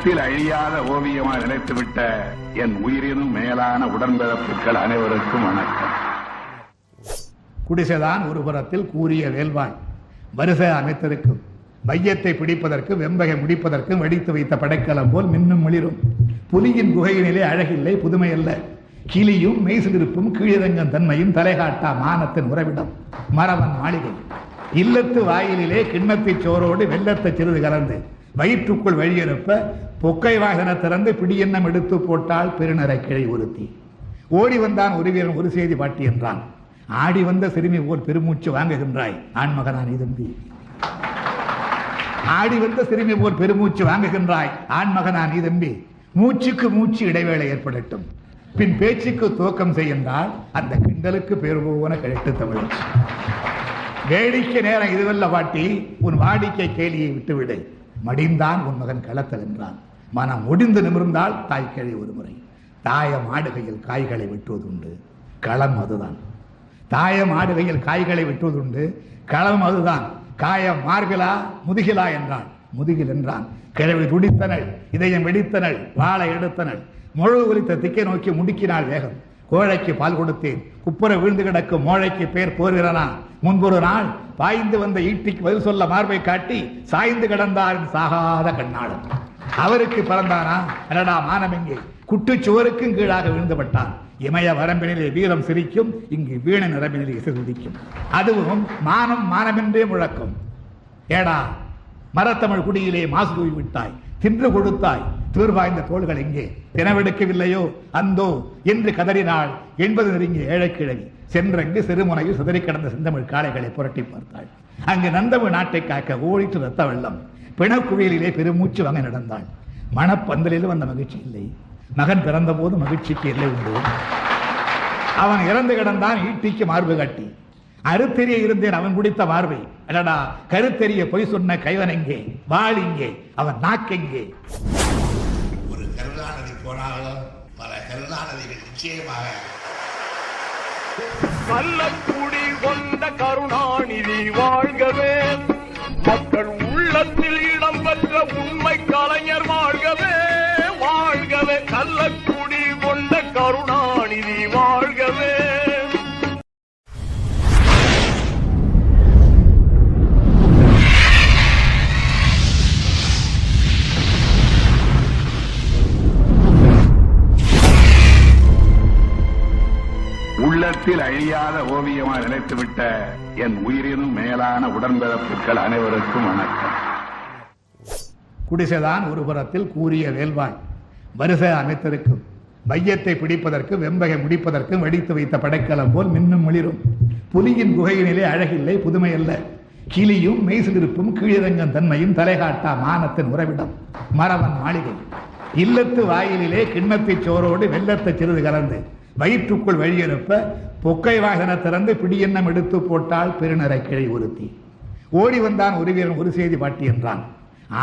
உள்ளத்தில் அழியாத ஓவியமாக நினைத்துவிட்ட என் உயிரினும் மேலான உடன்பிறப்புகள் அனைவருக்கும் வணக்கம். குடிசைதான் ஒரு புறத்தில் கூறிய வேல்வாய் வரிசை அமைத்திருக்கும், மையத்தை பிடிப்பதற்கு வெம்பகை முடிப்பதற்கும் வெடித்து வைத்த படைக்கலம் போல் மின்னும் மிளிரும். புலியின் குகையினிலே அழகில்லை புதுமை அல்ல, கிளியும் மெய்சிலிருப்பும் கீழிறங்கும் தன்மையும் தலைகாட்டா மானத்தின் உறவிடம் மரவன் மாளிகை. இல்லத்து வாயிலே கிண்ணத்தை சோரோடு வெள்ளத்தை சிறிது கலந்து வயிற்றுக்குள் வழியெழுப்ப பொக்கை வாகன திறந்து பிடியெண்ணம் எடுத்து போட்டால் பெருநரை கிளை ஒருத்தி. ஓடி வந்தான் ஒரு வீரன் ஒரு செய்தி பாட்டி என்றான், ஆடி வந்த சிறுமி போல் பெருமூச்சு வாங்குகின்றாய் ஆண்மகனான் தம்பி. ஆடி வந்த சிறுமி போல் பெருமூச்சு வாங்குகின்றாய் ஆண்மகனான் தம்பி. மூச்சுக்கு மூச்சு இடைவேளை ஏற்படட்டும், பின் பேச்சுக்கு துவக்கம் செய்கின்றால் அந்த கிண்டலுக்கு பேர் போன கழித்து தமிழ். வேடிக்கை நேரம் இதுவல்ல பாட்டி, உன் வாடிக்கை கேலியை விட்டுவிடு. மடிந்தான் உன் மகன் களத்தல் என்றான். மனம் முடிந்து நிமிர்ந்தால் தாய் கேள்வி ஒரு முறை. தாயம் ஆடுகையில் காய்களை வெட்டுவதுண்டு, களம் அதுதான். தாயம் ஆடுகையில் காய்களை வெட்டுவதுண்டு, களம் அதுதான். காயம் மார்பிலா முதுகிலா என்றான். முதுகில் என்றான். கிழவி துடித்தனள், இதயம் வெடித்தனள், வாழை எடுத்தனள். முழு ஒலித்த திக்கை நோக்கி முடுக்கினாள் வேகம். கோழைக்கு பால் கொடுத்தேன், குப்புற வீழ்ந்து கிடக்கும் மோழைக்கு பேர் போர்கிறனா. முன்பொரு நாள் பாய்ந்து வந்த ஈட்டிக்கு பதில் சொல்ல மார்பை காட்டி சாய்ந்து கிடந்தாரின் சாகாத கண்ணாளன். அவருக்கு பிறந்தானா அடடா மானமெங்கே, குட்டுச்சுவருக்கும் கீழாக விழுந்துபட்டான். இமய வரம்பினிலே வீரம் சிரிக்கும், இங்கு வீண நிரம்பினிலே இசைக்கும். அதுவும் மானம் மானமென்றே முழக்கம். ஏடா மரத்தமிழ் குடியிலே மாசு தூவி விட்டாய், தின்று கொடுத்தாய், தீர்வாய்ந்த தோள்கள் எங்கே, தினவெடுக்கவில்லையோ அந்தோ என்று கதறினாள். 80 நெருங்கிய ஏழைக்கிழவி சென்றங்கு சிறுமுனையில் சிதறி கிடந்த செந்தமிழ் காளைகளை புரட்டி பார்த்தாள். அங்கு நந்தமிழ் நாட்டை காக்க ஓடிட்டு ரத்த வெள்ளம். பிணக்குவியலிலே பெருமூச்சு வாங்க நடந்தாள். மணப்பந்தலிலும் அந்த மகிழ்ச்சி இல்லை. மகன் பிறந்த போது மகிழ்ச்சிக்கு எல்லை உண்டு. அவன் இறந்து கிடந்தான் ஈட்டிக்கு மார்பு காட்டி. அறுத்தெரிய இருந்தேன் அவன் குடித்த மார்பை. அடடா கருத்தெரிய பொய் சொன்ன கைவன் எங்கே, வாழ் இங்கே, அவன் நாக்கெங்கே. ஒரு கருணாநிதி போனாலும் பல கருணாநிதிகள் நிச்சயமாக. கள்ளக்குடி கொண்ட கருணாநிதி வாழ்கவே, மக்கள் உள்ளத்தில் இடம்பெற்ற உண்மை கலைஞர் வாழ்கவே, வாழ்கவே. கள்ளக்குடி கொண்ட கருணாநிதி வாழ்கவே. உள்ளத்தில் அழியாத ஓவியமாக நினைத்துவிட்ட என் உயிரினும் மேலான உடன்பிறப்புகள் அனைவருக்கும் வணக்கம். குடிசைதான் ஒரு புறத்தில் கூறிய வேல்வாய் வரிசை அமைத்திருக்கும், மையத்தை பிடிப்பதற்கும் வெம்பகை முடிப்பதற்கும் வெடித்து வைத்த படைக்கலம் போல் மின்னும் மிளிரும். புலியின் குகையினிலே அழகில்லை புதுமை அல்ல, கிளியும் மெய்சிலிருப்பும் கீழிறங்கும் தன்மையும் தலைகாட்டா மானத்தின் உறவிடம் மரவன் மாளிகை. இல்லத்து வாயிலே கிண்ணத்தை சோரோடு வெள்ளத்தை சிறிது கலந்து வயிற்றுக்குள் வழியெழுப்ப பொக்கை வாகன திறந்து பிடியெண்ணம் எடுத்து போட்டால் பெருநரை கிளை ஒருத்தி. ஓடி வந்தான் ஒரு வீரன் ஒரு செய்தி பாட்டி என்றான்,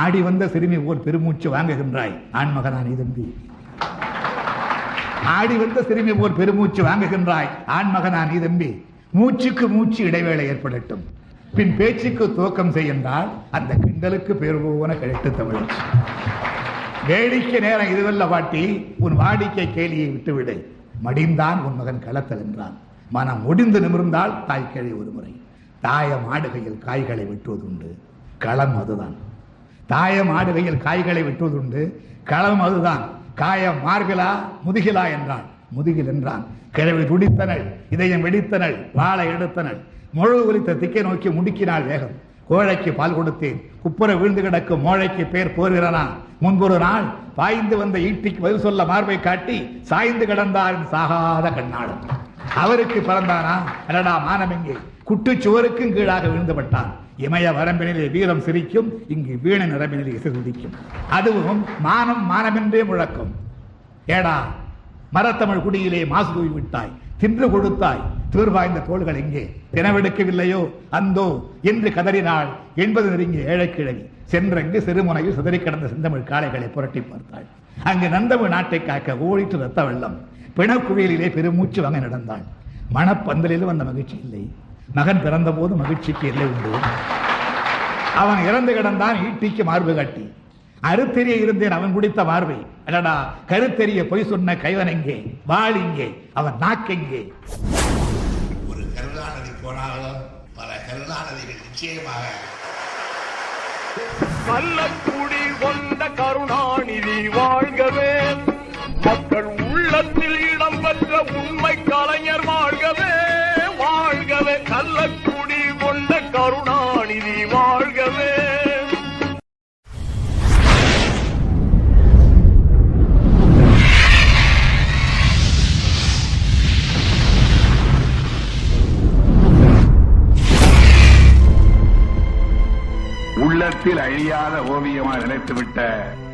ஆடி வந்த சிறுமி போல் பெருமூச்சு வாங்குகின்றாய் ஆண்மகனான் தம்பி. ஆடி வந்த சிறுமி போல் பெருமூச்சு வாங்குகின்றாய் ஆண்மகனான் தம்பி. மூச்சுக்கு மூச்சு இடைவேளை ஏற்படட்டும், பின் பேச்சுக்கு துவக்கம் செய்கின்றால் அந்த கிண்டலுக்கு பேர் போன கழித்து தமிழ். வேடிக்கை நேரம் இதுவல்ல பாட்டி, உன் வாடிக்கை கேலியை விட்டுவிடு. மடிந்தான் உன் மகன் களத்தல் என்றான். மனம் முடிந்து நிமிர்ந்தால் தாய் கேள்வி ஒரு முறை. தாயம் ஆடுகையில் காய்களை வெட்டுவதுண்டு, களம் அதுதான். தாயம் ஆடுகையில் காய்களை வெட்டுவதுண்டு, களம் அதுதான். காயம் மார்பிலா முதுகிலா என்றான். முதுகில் என்றான். கிழவி துடித்தனள், இதயம் வெடித்தனள், வாழை எடுத்தனள். முழு ஒலித்த திக்கை நோக்கி முடுக்கினாள் வேகம். கோழைக்கு பால் கொடுத்தேன், குப்புற வீழ்ந்து கிடக்கும் மோழைக்கு பேர் போர்கிறனா. முன்பொரு நாள் பாய்ந்து வந்த ஈட்டிக்கு பதில் சொல்ல மார்பை காட்டி சாய்ந்து கிடந்தாரின் சாகாத கண்ணாளன். அவருக்கு பிறந்தானா அடடா மானமெங்கே, குட்டுச்சுவருக்கும் கீழாக விழுந்துபட்டான். இமய வரம்பினிலே வீரம் சிரிக்கும், இங்கு வீண நிரம்பினிலே இசைக்கும். அதுவும் மானம் மானமென்றே முழக்கம். ஏடா மரத்தமிழ் குடியிலே மாசு தூவி விட்டாய், தின்று கொடுத்தாய், தீர்வாய்ந்த தோள்கள் எங்கே, தினவெடுக்கவில்லையோ அந்தோ என்று கதறினாள். 80 நெருங்கிய ஏழைக்கிழவி சென்றங்கு சிறுமுனையில் சிதறி கிடந்த செந்தமிழ் காளைகளை புரட்டி பார்த்தாள். அங்கு நந்தமிழ் நாட்டை காக்க ஓடிட்டு ரத்த வெள்ளம். பிணக்குவியலிலே பெருமூச்சு வாங்க நடந்தாள். மணப்பந்தலிலும் அந்த மகிழ்ச்சி இல்லை. மகன் பிறந்த போது மகிழ்ச்சிக்கு எல்லை உண்டு. அவன் இறந்து கிடந்தான் ஈட்டிக்கு மார்பு காட்டி. அறுத்தெறிய இருந்தேன் அவன் குடித்த பார்வை. அடடா, கருத்தெறிய பொய் சொன்ன கைவன் எங்கே, வாள் இங்கே, அவன் நாக்கெங்கே. ஒரு கருணாநிதி போனாலும் பல கருணாநிதிகள் நிச்சயமாக. கள்ளக்குடி கொண்ட கருணாநிதி வாழ்கவே, மக்கள் உள்ளத்தில் இடம்பெற்ற உண்மை கலைஞர் வாழ்கவே, வாழ்கவே. கள்ளக்குடி கொண்ட கருணாநிதி வாழ்கவே. உள்ளத்தில் அழியாத ஓவியமாக நினைத்துவிட்ட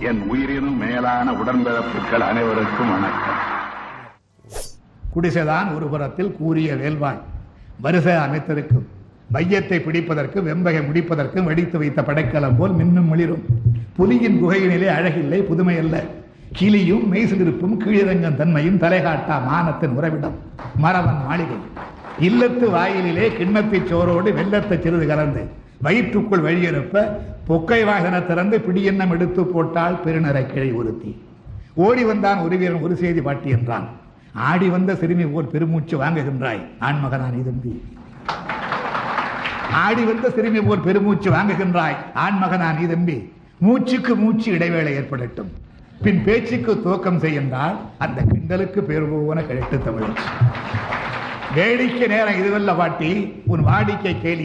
என் உயிரினும் மேலான உடன்பிறப்புகள் அனைவருக்கும் வணக்கம். குடிசைதான் ஒரு புறத்தில் கூறிய வேல்வாய், வரிசை அமைத்திருக்கும். மையத்தை பிடிப்பதற்கு வெம்பகை முடிப்பதற்கும் வெடித்து வைத்த படைக்கலம் போல் மின்னும் மிளிரும். புலியின் குகையினிலே அழகில்லை, புதுமை அல்ல. கிளியும் மெய்சிலிருப்பும் கீழிறங்கும் தன்மையும் தலைகாட்டா மானத்தின் உறவிடம் மரவன் மாளிகை. இல்லத்து வாயிலே கிண்ணத்தை சோரோடு வெள்ளத்தை சிறிது கலந்து வயிற்றுக்குள் வழியெடுப்ப பொக்கை வாகன திறந்து பிடியெண்ணம் எடுத்து போட்டால் பெருநரை கிளை ஒருத்தி. ஓடி வந்தான் ஒரு வீரன் ஒரு செய்தி பாட்டி என்றான். ஆடி வந்த சிறுமி போல் பெருமூச்சு வாங்குகின்றாய் ஆண்மகனான் இதம்பி. ஆடி வந்த சிறுமி போல் பெருமூச்சு வாங்குகின்றாய் ஆண்மகனான் இதம்பி. மூச்சுக்கு மூச்சு இடைவேளை ஏற்படட்டும், பின் பேச்சுக்கு துவக்கம் செய்கின்றால் அந்த கிண்டலுக்கு பேர் போன கிழட்டு தமிழ். வேடிக்கை நேரம் இதுவல்ல பாட்டி, உன் வாடிக்கை கேள்வி.